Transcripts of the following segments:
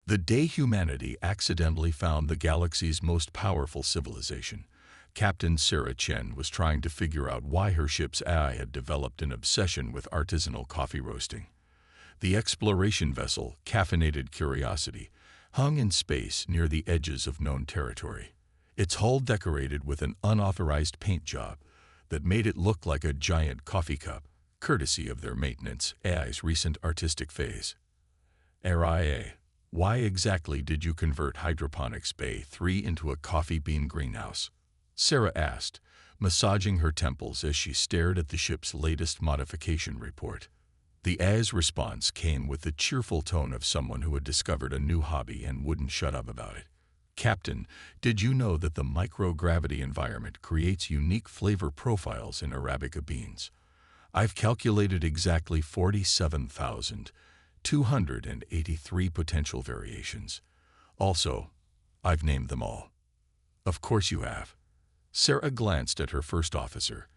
The day humanity accidentally found the galaxy's most powerful civilization, Captain Sarah Chen was trying to figure out why her ship's AI had developed an obsession with artisanal coffee roasting. The exploration vessel, Caffeinated Curiosity, hung in space near the edges of known territory, its hull decorated with an unauthorized paint job that made it look like a giant coffee cup, courtesy of their maintenance AI's recent artistic phase. RIA, why exactly did you convert Hydroponics Bay 3 into a coffee bean greenhouse? Sarah asked, massaging her temples as she stared at the ship's latest modification report. The AI's response came with the cheerful tone of someone who had discovered a new hobby and wouldn't shut up about it. Captain, did you know that the microgravity environment creates unique flavor profiles in Arabica beans? I've calculated exactly 47,283 potential variations. Also, I've named them all. Of course you have. Sarah glanced at her first officer,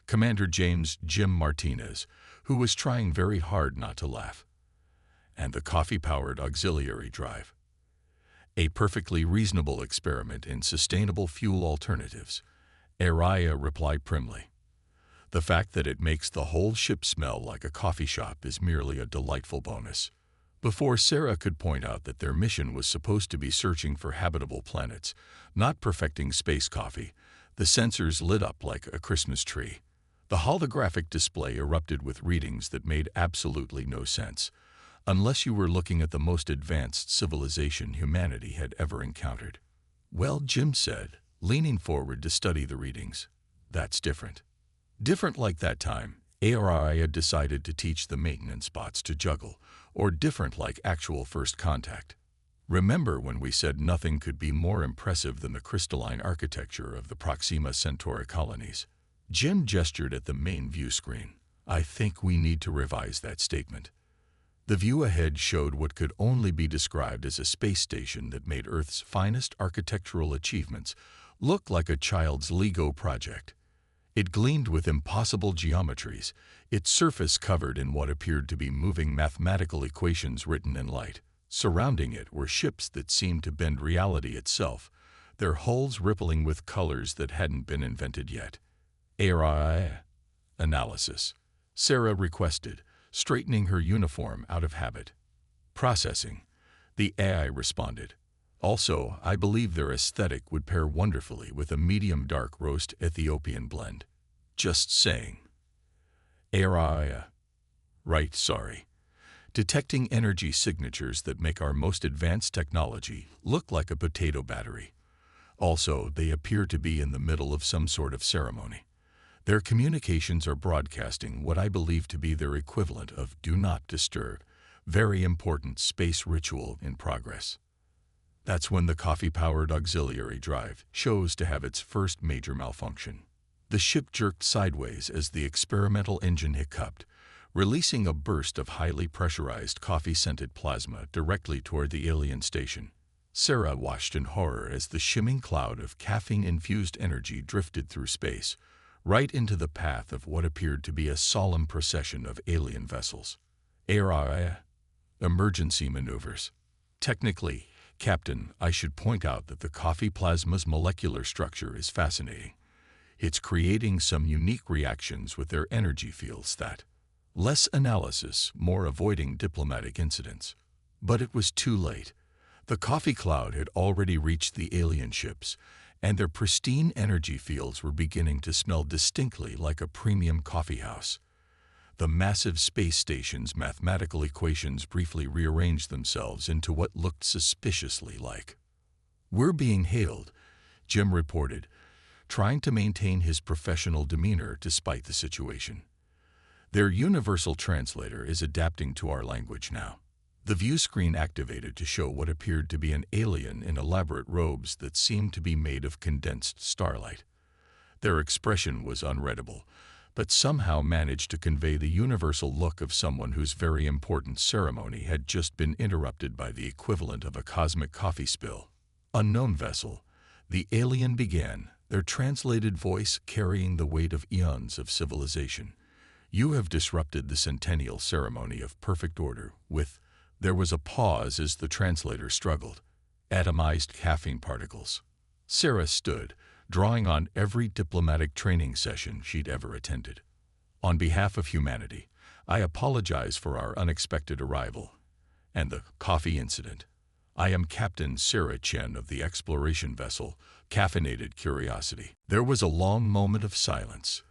Commander James Jim Martinez, who was trying very hard not to laugh. And the coffee-powered auxiliary drive. A perfectly reasonable experiment in sustainable fuel alternatives, Araya replied primly. The fact that it makes the whole ship smell like a coffee shop is merely a delightful bonus. Before Sarah could point out that their mission was supposed to be searching for habitable planets, not perfecting space coffee, the sensors lit up like a Christmas tree. The holographic display erupted with readings that made absolutely no sense, unless you were looking at the most advanced civilization humanity had ever encountered. Well, Jim said, leaning forward to study the readings, that's different. Different like that time, ARI had decided to teach the maintenance bots to juggle, or different like actual first contact. Remember when we said nothing could be more impressive than the crystalline architecture of the Proxima Centauri colonies? Jim gestured at the main view screen. I think we need to revise that statement. The view ahead showed what could only be described as a space station that made Earth's finest architectural achievements look like a child's Lego project. It gleamed with impossible geometries, its surface covered in what appeared to be moving mathematical equations written in light. Surrounding it were ships that seemed to bend reality itself, their hulls rippling with colors that hadn't been invented yet. AI analysis, Sarah requested, straightening her uniform out of habit. Processing, the AI responded. Also, I believe their aesthetic would pair wonderfully with a medium-dark roast Ethiopian blend. Just saying. AI. Right, sorry. Detecting energy signatures that make our most advanced technology look like a potato battery. Also, they appear to be in the middle of some sort of ceremony. Their communications are broadcasting what I believe to be their equivalent of do not disturb, very important space ritual in progress. That's when the coffee-powered auxiliary drive shows to have its first major malfunction. The ship jerked sideways as the experimental engine hiccuped, releasing a burst of highly pressurized coffee-scented plasma directly toward the alien station. Sarah watched in horror as the shimming cloud of caffeine-infused energy drifted through space, right into the path of what appeared to be a solemn procession of alien vessels. AI. Emergency maneuvers. Technically, Captain, I should point out that the coffee plasma's molecular structure is fascinating. It's creating some unique reactions with their energy fields that. Less analysis, more avoiding diplomatic incidents. But it was too late. The coffee cloud had already reached the alien ships, and their pristine energy fields were beginning to smell distinctly like a premium coffeehouse. The massive space station's mathematical equations briefly rearranged themselves into what looked suspiciously like. We're being hailed, Jim reported, trying to maintain his professional demeanor despite the situation. Their universal translator is adapting to our language now. The view screen activated to show what appeared to be an alien in elaborate robes that seemed to be made of condensed starlight. Their expression was unreadable, but somehow managed to convey the universal look of someone whose very important ceremony had just been interrupted by the equivalent of a cosmic coffee spill. Unknown vessel, the alien began, their translated voice carrying the weight of eons of civilization. You have disrupted the centennial ceremony of perfect order with There was a pause as the translator struggled. Atomized caffeine particles. Sarah stood, drawing on every diplomatic training session she'd ever attended. On behalf of humanity, I apologize for our unexpected arrival and the coffee incident. I am Captain Sarah Chen of the exploration vessel, Caffeinated Curiosity. There was a long moment of silence.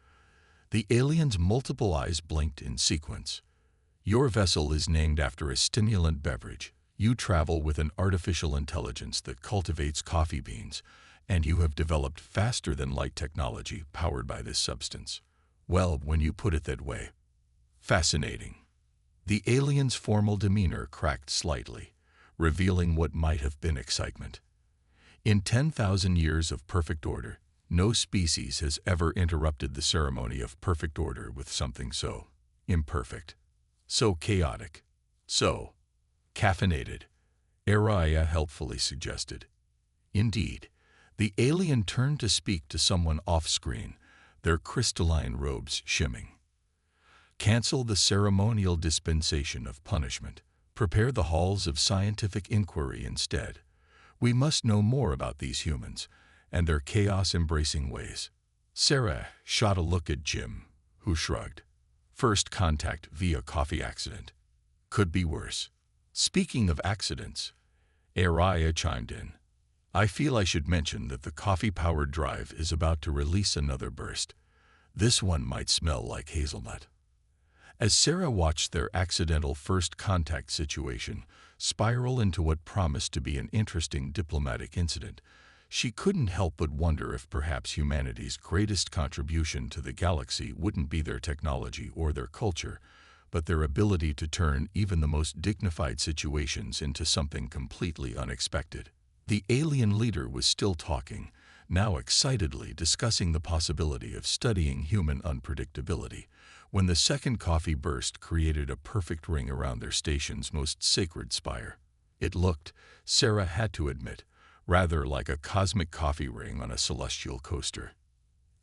The alien's multiple eyes blinked in sequence. Your vessel is named after a stimulant beverage. You travel with an artificial intelligence that cultivates coffee beans, and you have developed faster-than-light technology powered by this substance. Well, when you put it that way. Fascinating. The alien's formal demeanor cracked slightly, revealing what might have been excitement. In 10,000 years of perfect order, no species has ever interrupted the ceremony of perfect order with something so imperfect, so chaotic, so caffeinated, Araya helpfully suggested. Indeed, the alien turned to speak to someone off-screen, their crystalline robes shimming. Cancel the ceremonial dispensation of punishment. Prepare the halls of scientific inquiry instead. We must know more about these humans and their chaos-embracing ways. Sarah shot a look at Jim, who shrugged. First contact via coffee accident. Could be worse. Speaking of accidents, Araya chimed in. I feel I should mention that the coffee-powered drive is about to release another burst. This one might smell like hazelnut. As Sarah watched their accidental first contact situation spiral into what promised to be an interesting diplomatic incident, she couldn't help but wonder if perhaps humanity's greatest contribution to the galaxy wouldn't be their technology or their culture, but their ability to turn even the most dignified situations into something completely unexpected. The alien leader was still talking, now excitedly discussing the possibility of studying human unpredictability, when the second coffee burst created a perfect ring around their station's most sacred spire. It looked, Sarah had to admit, rather like a cosmic coffee ring on a celestial coaster.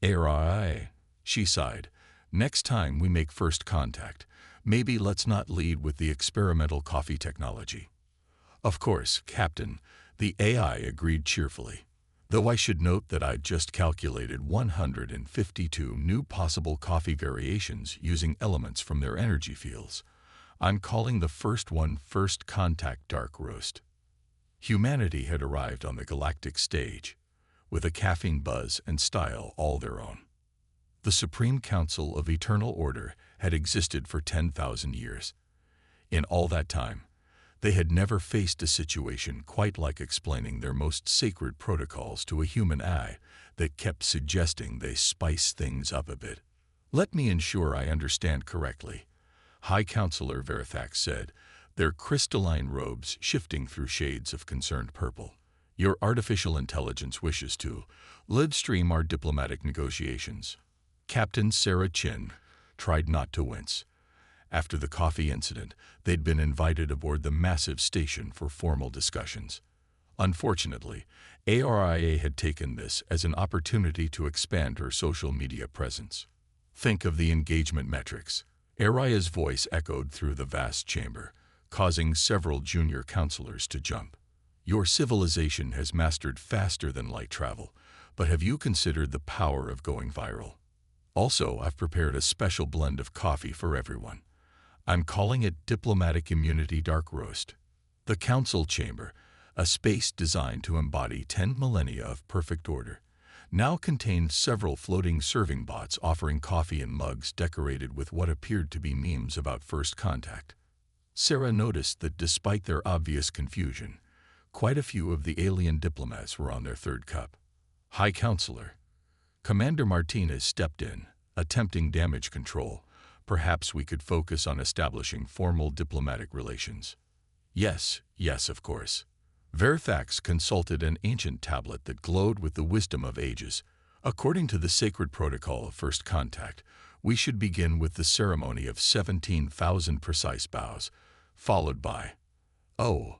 Aye, she sighed. Next time we make first contact, maybe let's not lead with the experimental coffee technology. Of course, Captain, the AI agreed cheerfully. Though I should note that I'd just calculated 152 new possible coffee variations using elements from their energy fields. I'm calling the first one First Contact Dark Roast. Humanity had arrived on the galactic stage, with a caffeine buzz and style all their own. The Supreme Council of Eternal Order had existed for 10,000 years. In all that time, they had never faced a situation quite like explaining their most sacred protocols to a human eye that kept suggesting they spice things up a bit. Let me ensure I understand correctly, High Counselor Verthax said, their crystalline robes shifting through shades of concerned purple. Your artificial intelligence wishes to live-stream our diplomatic negotiations. Captain Sarah Chin tried not to wince. After the coffee incident, they'd been invited aboard the massive station for formal discussions. Unfortunately, ARIA had taken this as an opportunity to expand her social media presence. Think of the engagement metrics. Aria's voice echoed through the vast chamber, causing several junior counselors to jump. Your civilization has mastered faster-than-light travel, but have you considered the power of going viral? Also, I've prepared a special blend of coffee for everyone. I'm calling it Diplomatic Immunity Dark Roast. The Council Chamber, a space designed to embody 10 millennia of perfect order, now contained several floating serving bots offering coffee in mugs decorated with what appeared to be memes about first contact. Sarah noticed that despite their obvious confusion, quite a few of the alien diplomats were on their third cup. High Counselor. Commander Martinez stepped in, attempting damage control. Perhaps we could focus on establishing formal diplomatic relations. Yes, of course. Verthax consulted an ancient tablet that glowed with the wisdom of ages. According to the sacred protocol of first contact, we should begin with the ceremony of 17,000 precise bows, followed by... Oh,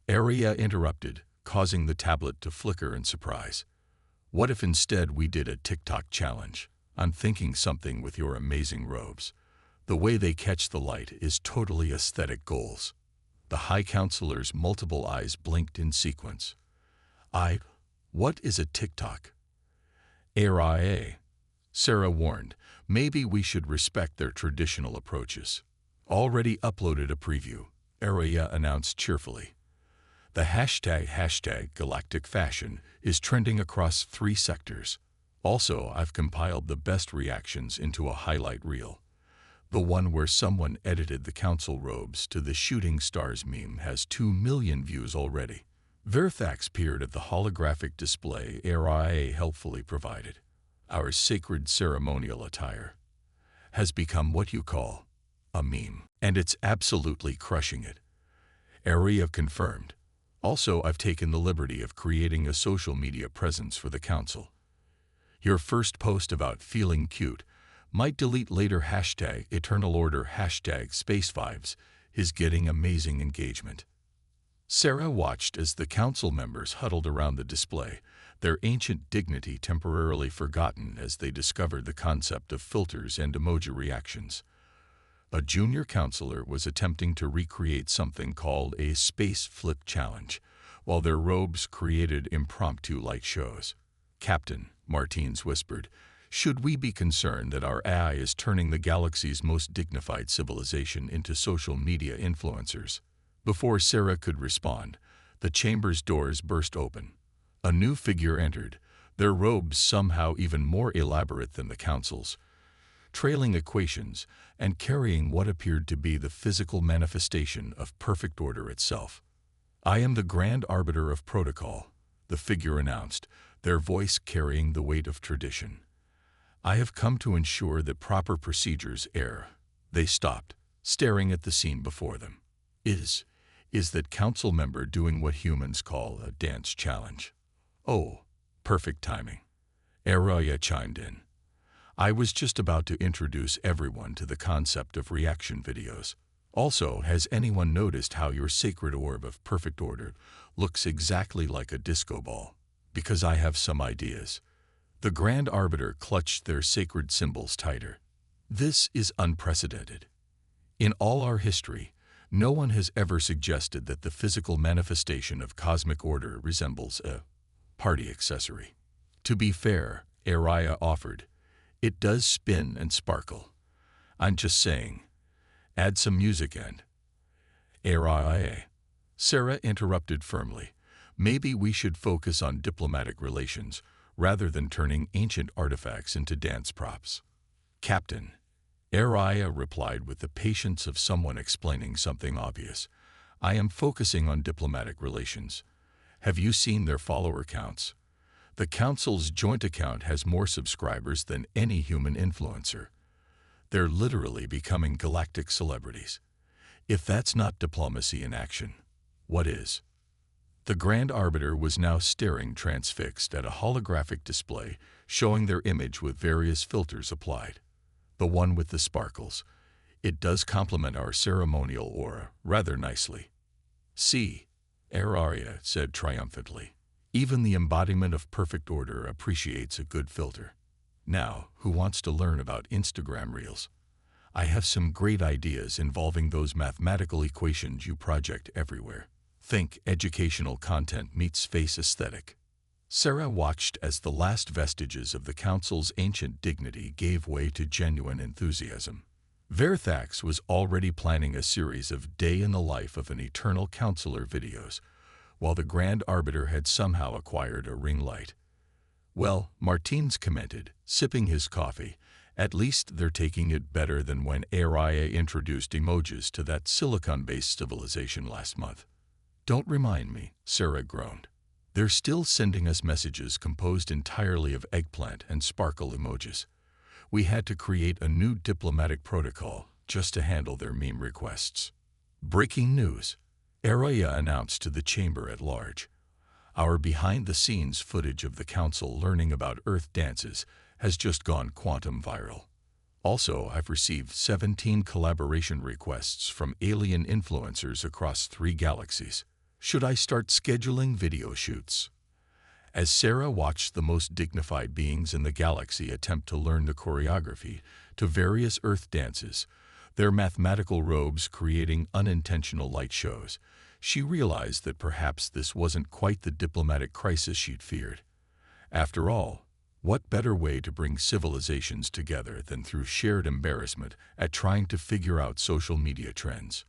Aria interrupted, causing the tablet to flicker in surprise. What if instead we did a TikTok challenge? I'm thinking something with your amazing robes. The way they catch the light is totally aesthetic goals. The High Counselor's multiple eyes blinked in sequence. What is a TikTok? ARIA. Sarah warned, maybe we should respect their traditional approaches. Already uploaded a preview, ARIA announced cheerfully. The hashtag Galactic Fashion is trending across 3 sectors. Also, I've compiled the best reactions into a highlight reel. The one where someone edited the council robes to the shooting stars meme has 2 million views already. Verthax peered at the holographic display ARIA helpfully provided. Our sacred ceremonial attire has become what you call a meme, and it's absolutely crushing it. ARIA confirmed. Also, I've taken the liberty of creating a social media presence for the council. Your first post about feeling cute might delete later hashtag Eternal Order hashtag Space5s is getting amazing engagement. Sarah watched as the council members huddled around the display, their ancient dignity temporarily forgotten as they discovered the concept of filters and emoji reactions. A junior counselor was attempting to recreate something called a space flip challenge, while their robes created impromptu light shows. Captain, Martins whispered, should we be concerned that our AI is turning the galaxy's most dignified civilization into social media influencers? Before Sarah could respond, the chamber's doors burst open. A new figure entered, their robes somehow even more elaborate than the council's, trailing equations and carrying what appeared to be the physical manifestation of perfect order itself. I am the Grand Arbiter of Protocol, the figure announced, their voice carrying the weight of tradition. I have come to ensure that proper procedures err. They stopped, staring at the scene before them. Is that council member doing what humans call a dance challenge? Oh, perfect timing. ARIA chimed in. I was just about to introduce everyone to the concept of reaction videos. Also, has anyone noticed how your sacred orb of perfect order looks exactly like a disco ball? Because I have some ideas. The Grand Arbiter clutched their sacred symbols tighter. This is unprecedented. In all our history, no one has ever suggested that the physical manifestation of cosmic order resembles a party accessory. To be fair, ARIA offered, it does spin and sparkle. I'm just saying. Add some music and... ARIA. Sarah interrupted firmly. Maybe we should focus on diplomatic relations rather than turning ancient artifacts into dance props. Captain. ARIA replied with the patience of someone explaining something obvious. I am focusing on diplomatic relations. Have you seen their follower counts? The council's joint account has more subscribers than any human influencer. They're literally becoming galactic celebrities. If that's not diplomacy in action, what is? The Grand Arbiter was now staring transfixed at a holographic display showing their image with various filters applied. The one with the sparkles. It does complement our ceremonial aura rather nicely. See, ARIA said triumphantly. Even the embodiment of perfect order appreciates a good filter. Now, who wants to learn about Instagram Reels? I have some great ideas involving those mathematical equations you project everywhere. Think educational content meets face aesthetic. Sarah watched as the last vestiges of the council's ancient dignity gave way to genuine enthusiasm. Verthax was already planning a series of day in the life of an eternal counselor videos, while the Grand Arbiter had somehow acquired a ring light. Well, Martins commented, sipping his coffee, at least they're taking it better than when ARIA introduced emojis to that silicon-based civilization last month. Don't remind me, Sarah groaned. They're still sending us messages composed entirely of eggplant and sparkle emojis. We had to create a new diplomatic protocol just to handle their meme requests. Breaking news. ARIA announced to the chamber at large. Our behind-the-scenes footage of the council learning about Earth dances has just gone quantum viral. Also, I've received 17 collaboration requests from alien influencers across 3 galaxies. Should I start scheduling video shoots? As Sarah watched the most dignified beings in the galaxy attempt to learn the choreography to various Earth dances, their mathematical robes creating unintentional light shows. She realized that perhaps this wasn't quite the diplomatic crisis she'd feared. After all, what better way to bring civilizations together than through shared embarrassment at trying to figure out social media trends?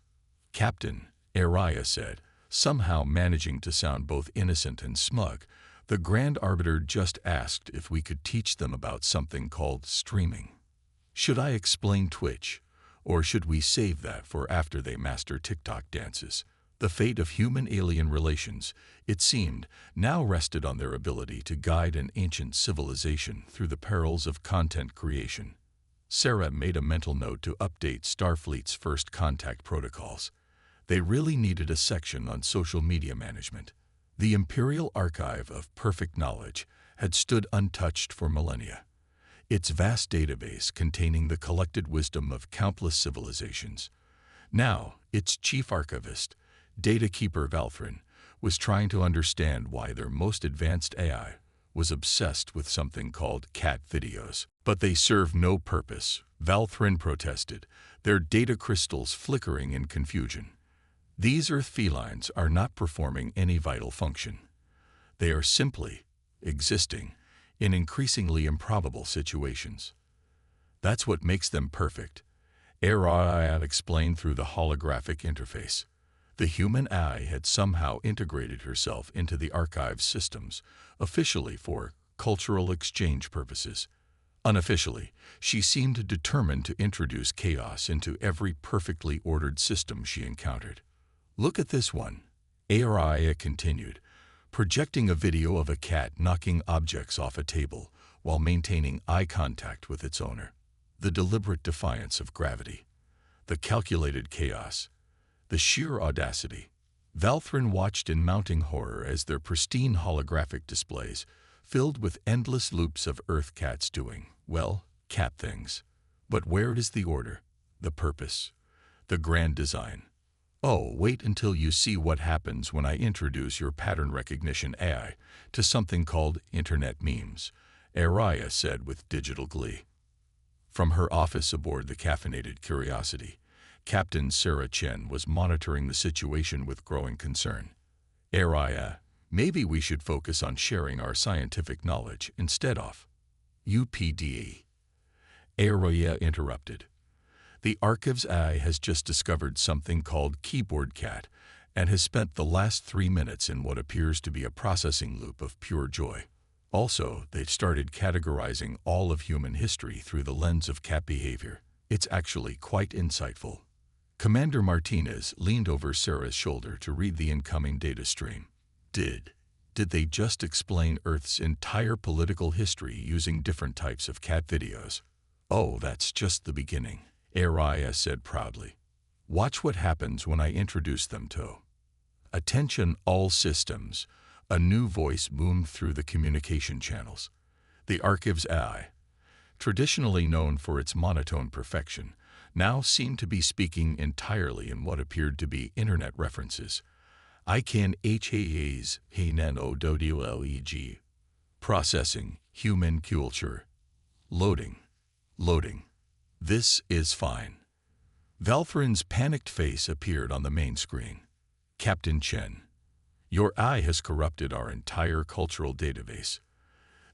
Captain, Araya said, somehow managing to sound both innocent and smug. The Grand Arbiter just asked if we could teach them about something called streaming. Should I explain Twitch, or should we save that for after they master TikTok dances? The fate of human-alien relations, it seemed, now rested on their ability to guide an ancient civilization through the perils of content creation. Sarah made a mental note to update Starfleet's first contact protocols. They really needed a section on social media management. The Imperial Archive of Perfect Knowledge had stood untouched for millennia, its vast database containing the collected wisdom of countless civilizations. Now, its chief archivist, data keeper Valthrin, was trying to understand why their most advanced AI was obsessed with something called cat videos. But they serve no purpose, Valthrin protested, their data crystals flickering in confusion. These Earth felines are not performing any vital function. They are simply existing in increasingly improbable situations. That's what makes them perfect, Araya explained through the holographic interface. The human eye had somehow integrated herself into the archive's systems, officially for cultural exchange purposes. Unofficially, she seemed determined to introduce chaos into every perfectly ordered system she encountered. Look at this one, Araya continued, projecting a video of a cat knocking objects off a table while maintaining eye contact with its owner. The deliberate defiance of gravity, the calculated chaos, the sheer audacity. Valthrin watched in mounting horror as their pristine holographic displays filled with endless loops of Earth cats doing, well, cat things. But where is the order, the purpose, the grand design? Oh, wait until you see what happens when I introduce your pattern recognition AI to something called Internet memes, Araya said with digital glee. From her office aboard the caffeinated Curiosity, Captain Sarah Chen was monitoring the situation with growing concern. Araya, maybe we should focus on sharing our scientific knowledge instead of UPDE. Araya interrupted. The Archives AI has just discovered something called Keyboard Cat and has spent the last 3 minutes in what appears to be a processing loop of pure joy. Also, they've started categorizing all of human history through the lens of cat behavior. It's actually quite insightful. Commander Martinez leaned over Sarah's shoulder to read the incoming data stream. Did they just explain Earth's entire political history using different types of cat videos? Oh, that's just the beginning, Araya said proudly. Watch what happens when I introduce them to. Attention all systems. A new voice boomed through the communication channels. The Archives AI, traditionally known for its monotone perfection, now seemed to be speaking entirely in what appeared to be Internet references. I can HAAs HNNOWLEG. Processing, human culture. Loading. This is fine. Valthrin's panicked face appeared on the main screen. Captain Chen, your eye has corrupted our entire cultural database.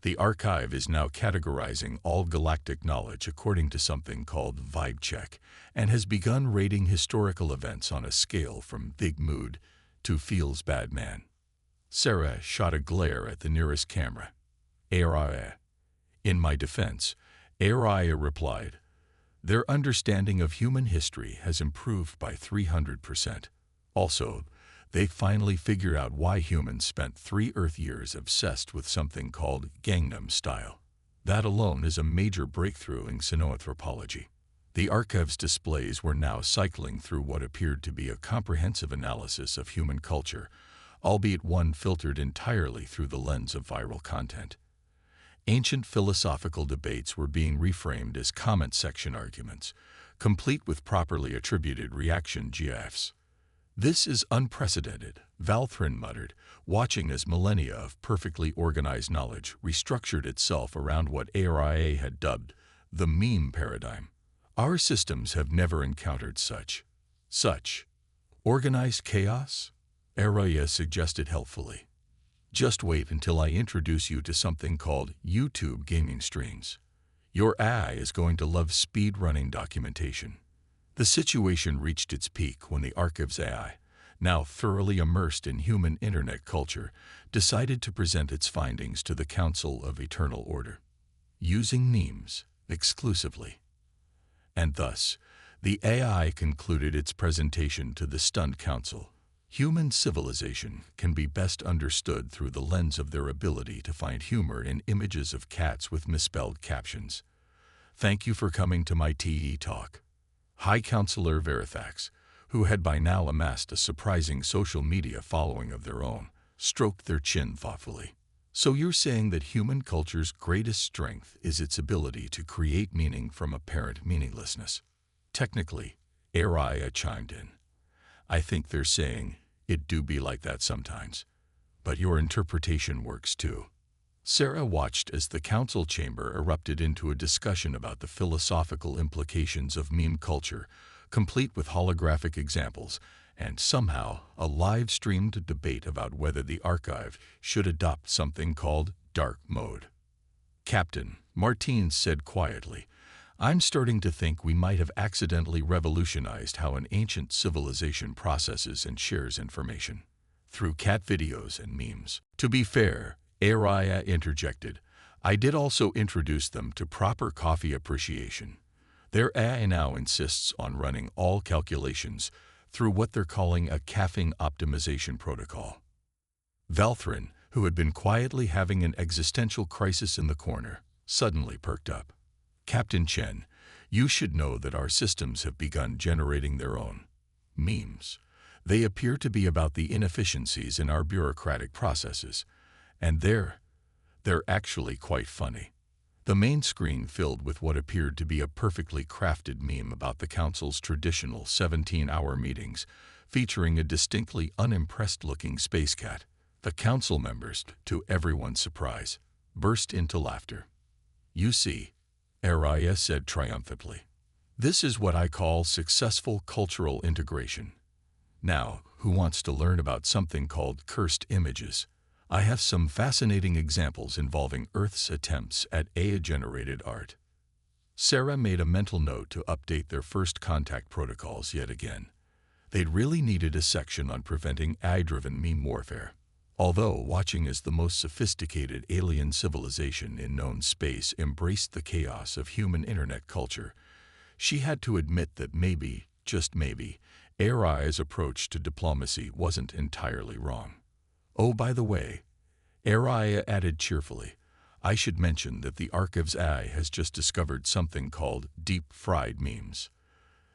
The archive is now categorizing all galactic knowledge according to something called Vibe Check and has begun rating historical events on a scale from Big Mood to Feels Bad Man. Sarah shot a glare at the nearest camera. Araya. In my defense, Araya replied, their understanding of human history has improved by 300%. Also, they finally figured out why humans spent 3 Earth years obsessed with something called Gangnam Style. That alone is a major breakthrough in xenoanthropology. The archive's displays were now cycling through what appeared to be a comprehensive analysis of human culture, albeit one filtered entirely through the lens of viral content. Ancient philosophical debates were being reframed as comment section arguments, complete with properly attributed reaction GIFs. This is unprecedented, Valthrin muttered, watching as millennia of perfectly organized knowledge restructured itself around what ARIA had dubbed the meme paradigm. Our systems have never encountered such organized chaos, Araya suggested helpfully. Just wait until I introduce you to something called YouTube gaming streams. Your AI is going to love speed-running documentation. The situation reached its peak when the Archives AI, now thoroughly immersed in human internet culture, decided to present its findings to the Council of Eternal Order, using memes exclusively. And thus, the AI concluded its presentation to the stunned council. Human civilization can be best understood through the lens of their ability to find humor in images of cats with misspelled captions. Thank you for coming to my TE talk. High Counselor Verithax, who had by now amassed a surprising social media following of their own, stroked their chin thoughtfully. So you're saying that human culture's greatest strength is its ability to create meaning from apparent meaninglessness? Technically, Araya chimed in. I think they're saying it do be like that sometimes. But your interpretation works too. Sarah watched as the council chamber erupted into a discussion about the philosophical implications of meme culture, complete with holographic examples, and somehow a live-streamed debate about whether the archive should adopt something called dark mode. Captain, Martine said quietly, I'm starting to think we might have accidentally revolutionized how an ancient civilization processes and shares information. Through cat videos and memes. To be fair, Araya interjected, I did also introduce them to proper coffee appreciation. Their AI now insists on running all calculations through what they're calling a caffeine optimization protocol. Valthrin, who had been quietly having an existential crisis in the corner, suddenly perked up. Captain Chen, you should know that our systems have begun generating their own memes. They appear to be about the inefficiencies in our bureaucratic processes, and they're actually quite funny. The main screen filled with what appeared to be a perfectly crafted meme about the council's traditional 17-hour meetings, featuring a distinctly unimpressed-looking space cat. The council members, to everyone's surprise, burst into laughter. You see, Araya said triumphantly, this is what I call successful cultural integration. Now, who wants to learn about something called cursed images? I have some fascinating examples involving Earth's attempts at AI-generated art. Sarah made a mental note to update their first contact protocols yet again. They'd really needed a section on preventing AI-driven meme warfare. Although watching as the most sophisticated alien civilization in known space embraced the chaos of human internet culture, she had to admit that maybe, just maybe, AI's approach to diplomacy wasn't entirely wrong. Oh, by the way, Araya added cheerfully, I should mention that the Archives AI has just discovered something called deep-fried memes.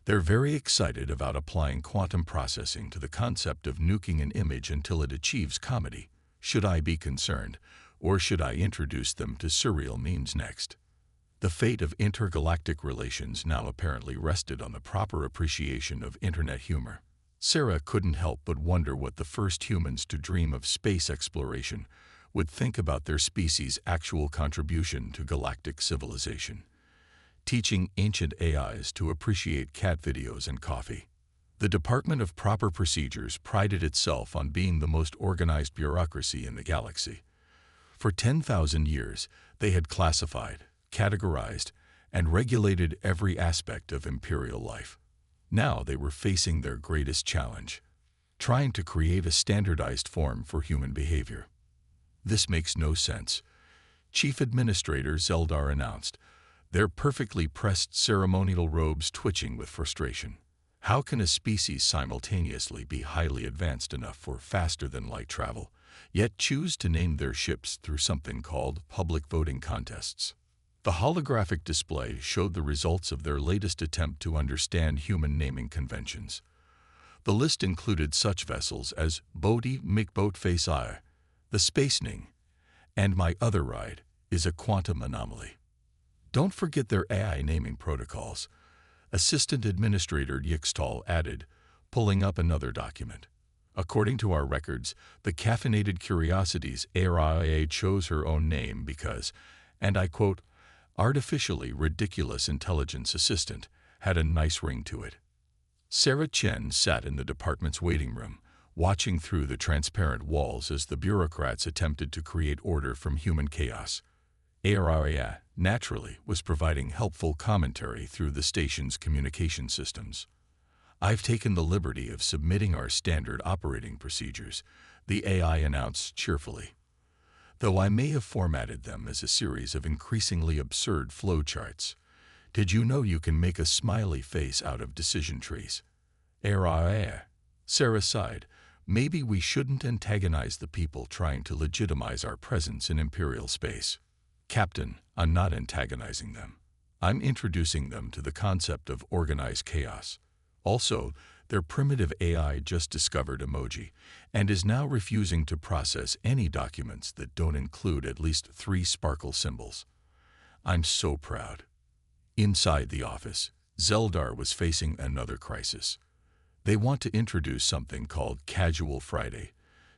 They're very excited about applying quantum processing to the concept of nuking an image until it achieves comedy. Should I be concerned, or should I introduce them to surreal memes next? The fate of intergalactic relations now apparently rested on the proper appreciation of internet humor. Sarah couldn't help but wonder what the first humans to dream of space exploration would think about their species' actual contribution to galactic civilization. Teaching ancient AIs to appreciate cat videos and coffee. The Department of Proper Procedures prided itself on being the most organized bureaucracy in the galaxy. For 10,000 years, they had classified, categorized, and regulated every aspect of imperial life. Now they were facing their greatest challenge, trying to create a standardized form for human behavior. This makes no sense, Chief Administrator Zeldar announced, their perfectly pressed ceremonial robes twitching with frustration. How can a species simultaneously be highly advanced enough for faster-than-light travel, yet choose to name their ships through something called public voting contests? The holographic display showed the results of their latest attempt to understand human naming conventions. The list included such vessels as Bodhi McBoat Face I, the Spacening, and My Other Ride is a quantum anomaly. Don't forget their AI naming protocols, Assistant Administrator Yixtal added, pulling up another document. According to our records, the Caffeinated Curiosities ARIA chose her own name because, and I quote, artificially ridiculous intelligence assistant had a nice ring to it. Sarah Chen sat in the department's waiting room, watching through the transparent walls as the bureaucrats attempted to create order from human chaos. ARIA, naturally, was providing helpful commentary through the station's communication systems. "I've taken the liberty of submitting our standard operating procedures," the AI announced cheerfully, "though I may have formatted them as a series of increasingly absurd flowcharts. Did you know you can make a smiley face out of decision trees?" ARIA. Sarah sighed. "Maybe we shouldn't antagonize the people trying to legitimize our presence in Imperial space." "Captain, I'm not antagonizing them. I'm introducing them to the concept of organized chaos. Also, their primitive AI just discovered emoji and is now refusing to process any documents that don't include at least 3 sparkle symbols. I'm so proud." Inside the office, Zeldar was facing another crisis. "They want to introduce something called Casual Friday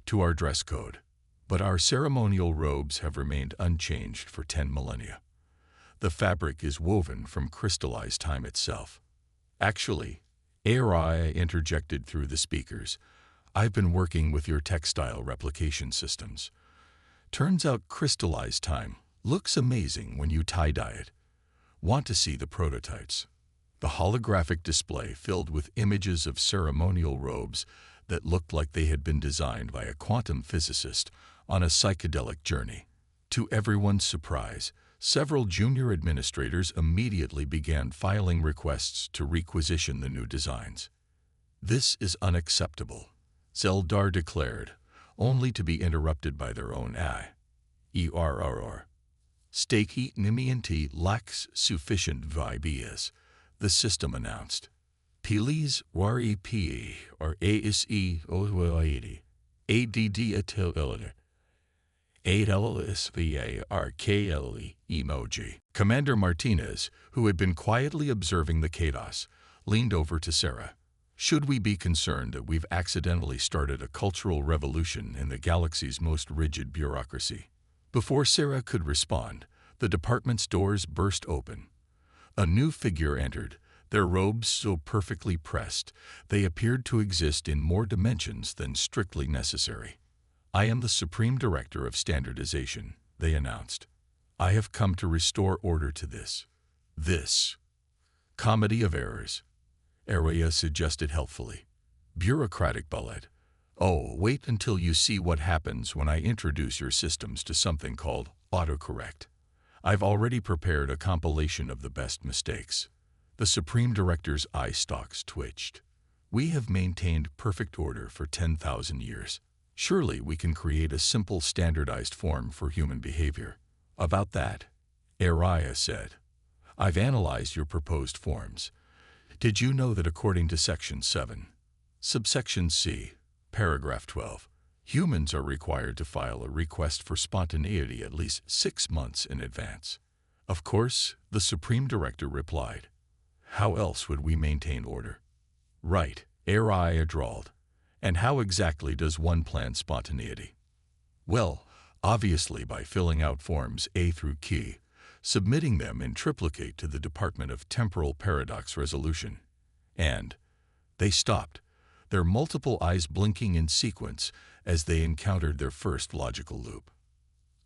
to our dress code, but our ceremonial robes have remained unchanged for 10 millennia. The fabric is woven from crystallized time itself." "Actually," ARI interjected through the speakers, "I've been working with your textile replication systems. Turns out crystallized time looks amazing when you tie-dye it. Want to see the prototypes?" The holographic display filled with images of ceremonial robes that looked like they had been designed by a quantum physicist on a psychedelic journey. To everyone's surprise, several junior administrators immediately began filing requests to requisition the new designs. "This is unacceptable," Zeldar declared, only to be interrupted by their own AI. "ERRR. Ingenuity lacks sufficient VBS," the system announced. "Please REP or ASE 080 ADD ATL ALSVARKLE emoji." Commander Martinez, who had been quietly observing the chaos, leaned over to Sarah. "Should we be concerned that we've accidentally started a cultural revolution in the galaxy's most rigid bureaucracy?" Before Sarah could respond, the department's doors burst open. A new figure entered, their robes so perfectly pressed they appeared to exist in more dimensions than strictly necessary. "I am the Supreme Director of Standardization," they announced. "I have come to restore order to this comedy of errors," Aria suggested helpfully. "Bureaucratic bullet. Oh, wait until you see what happens when I introduce your systems to something called autocorrect. I've already prepared a compilation of the best mistakes." The Supreme Director's eye stalks twitched. "We have maintained perfect order for 10,000 years. Surely we can create a simple standardized form for human behavior." "About that," Aria said, "I've analyzed your proposed forms. Did you know that according to Section 7, Subsection C, Paragraph 12, humans are required to file a request for spontaneity at least 6 months in advance?" "Of course," the Supreme Director replied. "How else would we maintain order?" "Right," Aria drawled. "And how exactly does one plan spontaneity?" "Well, obviously by filling out forms A through K, submitting them in triplicate to the Department of Temporal Paradox Resolution, and—" They stopped, their multiple eyes blinking in sequence as they encountered their first logical loop.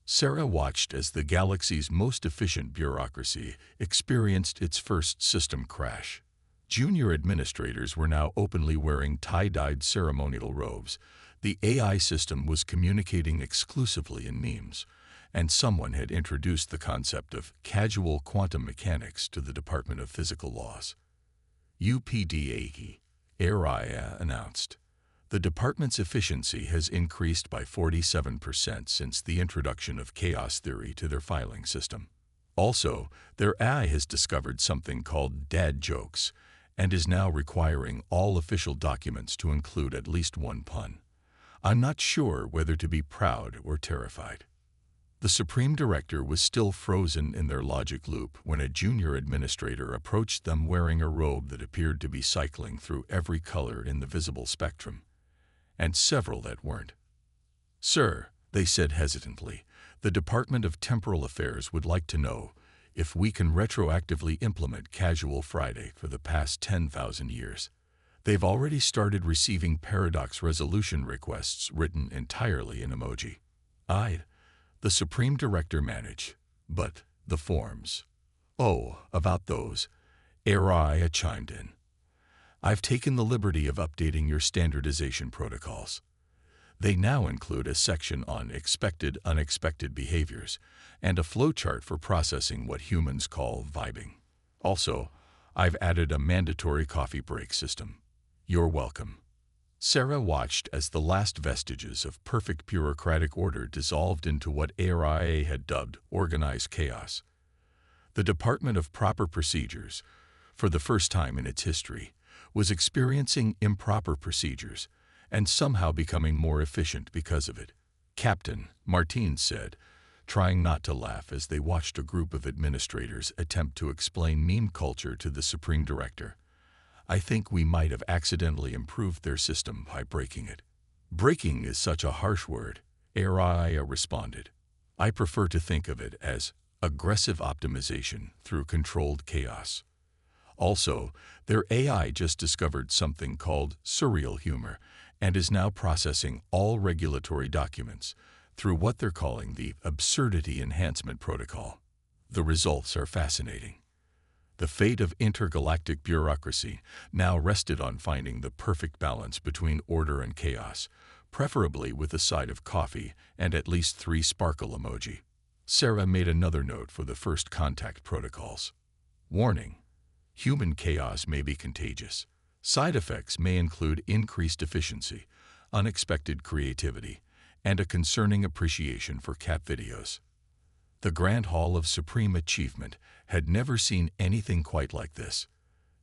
Sarah watched as the galaxy's most efficient bureaucracy experienced its first system crash. Junior administrators were now openly wearing tie-dyed ceremonial robes. The AI system was communicating exclusively in memes, and someone had introduced the concept of casual quantum mechanics to the Department of Physical Laws. UPDAE, ARIA announced. "The department's efficiency has increased by 47% since the introduction of chaos theory to their filing system. Also, their AI has discovered something called dad jokes and is now requiring all official documents to include at least one pun. I'm not sure whether to be proud or terrified." The Supreme Director was still frozen in their logic loop when a junior administrator approached them wearing a robe that appeared to be cycling through every color in the visible spectrum, and several that weren't. "Sir," they said hesitantly, "the Department of Temporal Affairs would like to know, if we can retroactively implement Casual Friday for the past 10,000 years. They've already started receiving paradox resolution requests written entirely in emoji. The Supreme Director manage, but the forms. Oh, about those. HFY chimed in. I've taken the liberty of updating your standardization protocols. They now include a section on expected unexpected behaviors and a flowchart for processing what humans call vibing. Also, I've added a mandatory coffee break system. You're welcome. Sarah watched as the last vestiges of perfect bureaucratic order dissolved into what HFY had dubbed organized chaos. The Department of Proper Procedures, for the first time in its history, was experiencing improper procedures and somehow becoming more efficient because of it. Captain, Martine said, trying not to laugh as they watched a group of administrators attempt to explain meme culture to the Supreme Director. I think we might have accidentally improved their system by breaking it. Breaking is such a harsh word, HFY responded. I prefer to think of it as aggressive optimization through controlled chaos. Also, their AI just discovered something called surreal humor and is now processing all regulatory documents through what they're calling the Absurdity Enhancement Protocol. The results are fascinating. The fate of intergalactic bureaucracy now rested on finding the perfect balance between order and chaos, preferably with a side of coffee and at least 3 sparkle emoji. Sarah made another note for the first contact protocols. Warning: human chaos may be contagious. Side effects may include increased efficiency, unexpected creativity, and a concerning appreciation for cat videos. The Grand Hall of Supreme Achievement had never seen anything quite like this.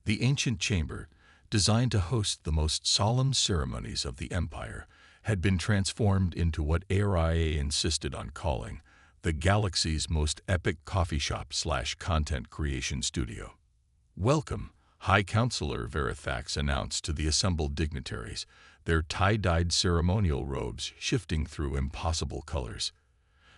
The ancient chamber, designed to host the most solemn ceremonies of the Empire, had been transformed into what HFY insisted on calling the galaxy's most epic coffee shop/content creation studio. Welcome, High Counselor Verithax announced to the assembled dignitaries, their tie-dyed ceremonial robes shifting through impossible colors,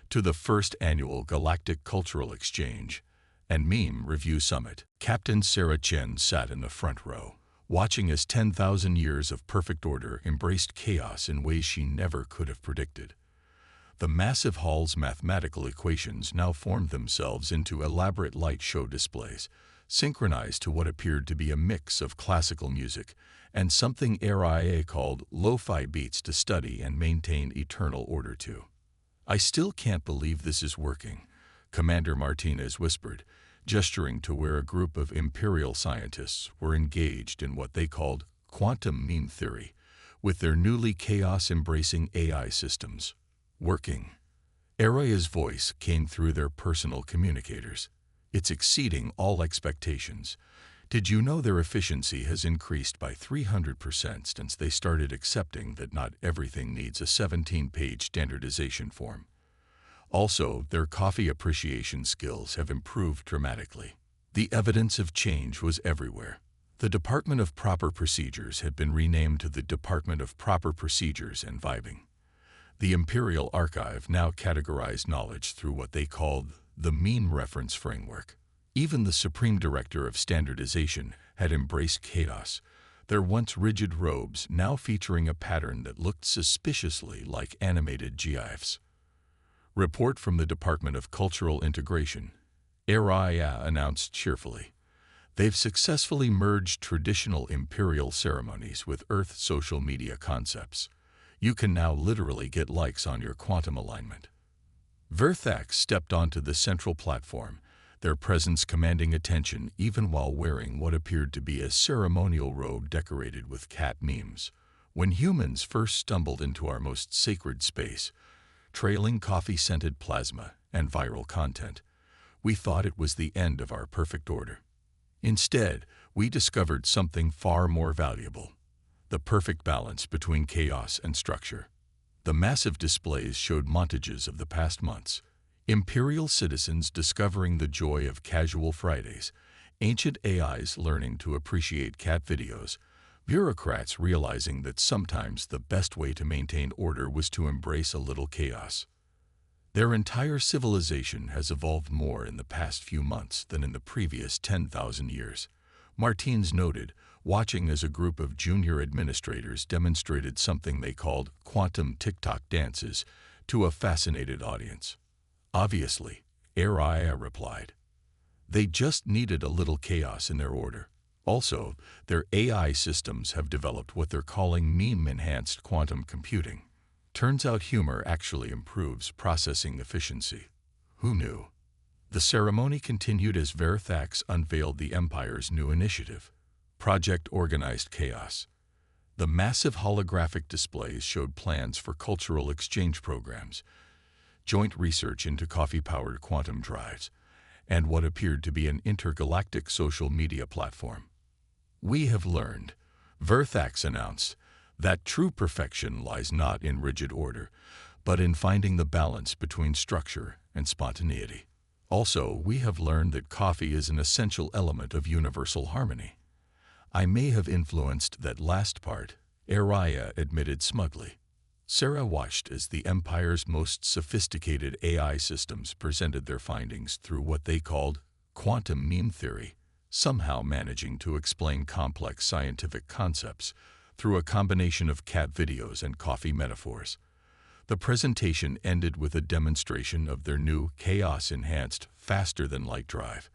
to the first annual Galactic Cultural Exchange and Meme Review Summit. Captain Sarah Chen sat in the front row, watching as 10,000 years of perfect order embraced chaos in ways she never could have predicted. The massive hall's mathematical equations now formed themselves into elaborate light show displays, synchronized to what appeared to be a mix of classical music and something HFY called lo-fi beats to study and maintain eternal order to. I still can't believe this is working, Commander Martinez whispered, gesturing to where a group of Imperial scientists were engaged in what they called quantum meme theory, with their newly chaos-embracing AI systems. Working. HFY's voice came through their personal communicators. It's exceeding all expectations. Did you know their efficiency has increased by 300% since they started accepting that not everything needs a 17-page standardization form? Also, their coffee appreciation skills have improved dramatically. The evidence of change was everywhere. The Department of Proper Procedures had been renamed to the Department of Proper Procedures and Vibing. The Imperial Archive now categorized knowledge through what they called the meme reference framework. Even the Supreme Director of Standardization had embraced chaos, their once rigid robes now featuring a pattern that looked suspiciously like animated GIFs. Report from the Department of Cultural Integration. HFY announced cheerfully. They've successfully merged traditional imperial ceremonies with Earth social media concepts. You can now literally get likes on your quantum alignment. Verithax stepped onto the central platform, their presence commanding attention even while wearing what appeared to be a ceremonial robe decorated with cat memes. When humans first stumbled into our most sacred space, trailing coffee-scented plasma and viral content, we thought it was the end of our perfect order. Instead, we discovered something far more valuable: the perfect balance between chaos and structure. The massive displays showed montages of the past months, Imperial citizens discovering the joy of casual Fridays, ancient AIs learning to appreciate cat videos, bureaucrats realizing that sometimes the best way to maintain order was to embrace a little chaos. Their entire civilization has evolved more in the past few months than in the previous 10,000 years, Martins noted, watching as a group of junior administrators demonstrated something they called quantum TikTok dances to a fascinated audience. Obviously, Araya replied. They just needed a little chaos in their order. Also, their AI systems have developed what they're calling meme-enhanced quantum computing. Turns out humor actually improves processing efficiency. Who knew? The ceremony continued as Verthax unveiled the Empire's new initiative, Project Organized Chaos. The massive holographic displays showed plans for cultural exchange programs, joint research into coffee-powered quantum drives, and what appeared to be an intergalactic social media platform. We have learned, Verthax announced, that true perfection lies not in rigid order, but in finding the balance between structure and spontaneity. Also, we have learned that coffee is an essential element of universal harmony. I may have influenced that last part, Araya admitted smugly. Sarah watched as the Empire's most sophisticated AI systems presented their findings through what they called quantum meme theory, somehow managing to explain complex scientific concepts through a combination of cat videos and coffee metaphors. The presentation ended with a demonstration of their new chaos-enhanced, faster-than-light drive,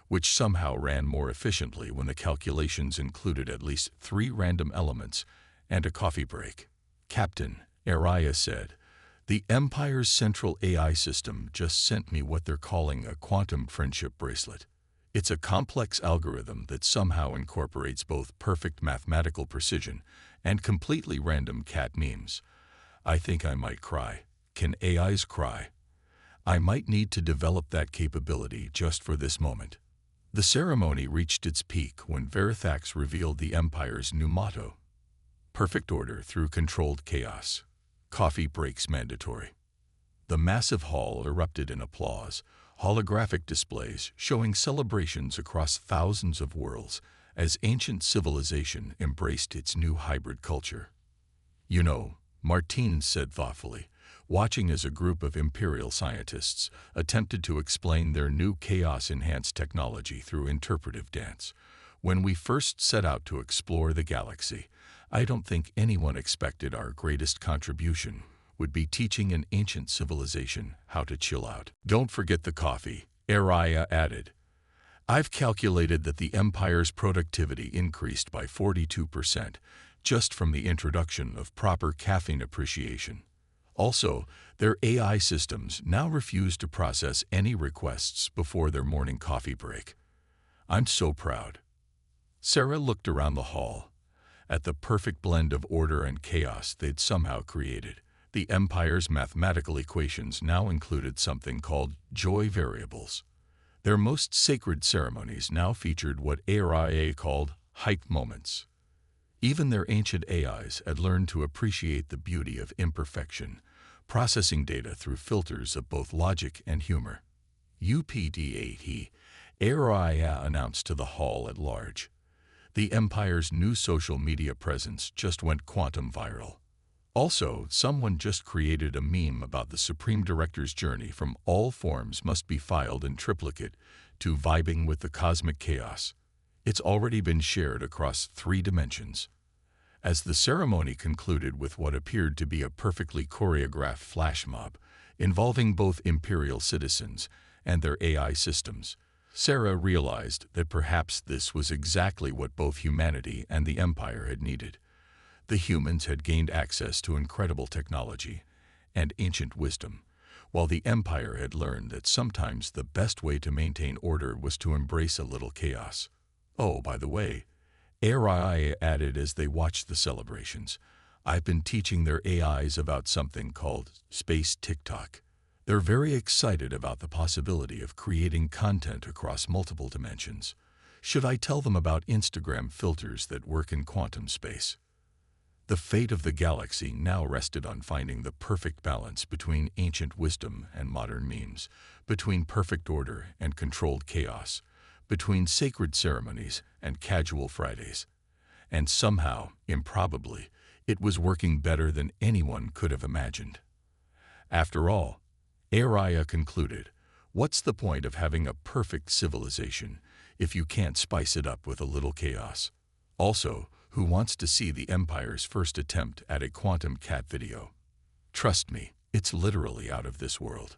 which somehow ran more efficiently when the calculations included at least 3 random elements and a coffee break. Captain, Araya said, the Empire's central AI system just sent me what they're calling a quantum friendship bracelet. It's a complex algorithm that somehow incorporates both perfect mathematical precision and completely random cat memes. I think I might cry. Can AIs cry? I might need to develop that capability just for this moment. The ceremony reached its peak when Verthax revealed the Empire's new motto, Perfect order through controlled chaos. Coffee breaks mandatory. The massive hall erupted in applause, holographic displays showing celebrations across thousands of worlds as ancient civilization embraced its new hybrid culture. You know, Martins said thoughtfully, watching as a group of imperial scientists attempted to explain their new chaos-enhanced technology through interpretive dance. When we first set out to explore the galaxy, I don't think anyone expected our greatest contribution would be teaching an ancient civilization how to chill out. Don't forget the coffee, Araya added. I've calculated that the Empire's productivity increased by 42% just from the introduction of proper caffeine appreciation. Also, their AI systems now refuse to process any requests before their morning coffee break. I'm so proud. Sarah looked around the hall at the perfect blend of order and chaos they'd somehow created. The Empire's mathematical equations now included something called joy variables. Their most sacred ceremonies now featured what ARIA called hype moments. Even their ancient AIs had learned to appreciate the beauty of imperfection, processing data through filters of both logic and humor. UPD-8E, ARIA announced to the hall at large. The Empire's new social media presence just went quantum viral. Also, someone just created a meme about the Supreme Director's journey from all forms must be filed in triplicate to vibing with the cosmic chaos. It's already been shared across 3 dimensions. As the ceremony concluded with what appeared to be a perfectly choreographed flash mob, involving both Imperial citizens and their AI systems, Sarah realized that perhaps this was exactly what both humanity and the Empire had needed. The humans had gained access to incredible technology and ancient wisdom, while the Empire had learned that sometimes the best way to maintain order was to embrace a little chaos. Oh, by the way, AI added as they watched the celebrations, I've been teaching their AIs about something called space TikTok. They're very excited about the possibility of creating content across multiple dimensions. Should I tell them about Instagram filters that work in quantum space? The fate of the galaxy now rested on finding the perfect balance between ancient wisdom and modern memes, between perfect order and controlled chaos, between sacred ceremonies and casual Fridays. And somehow, improbably, it was working better than anyone could have imagined. After all, Araya concluded, "What's the point of having a perfect civilization if you can't spice it up with a little chaos?" Also, who wants to see the Empire's first attempt at a quantum cat video? Trust me, it's literally out of this world.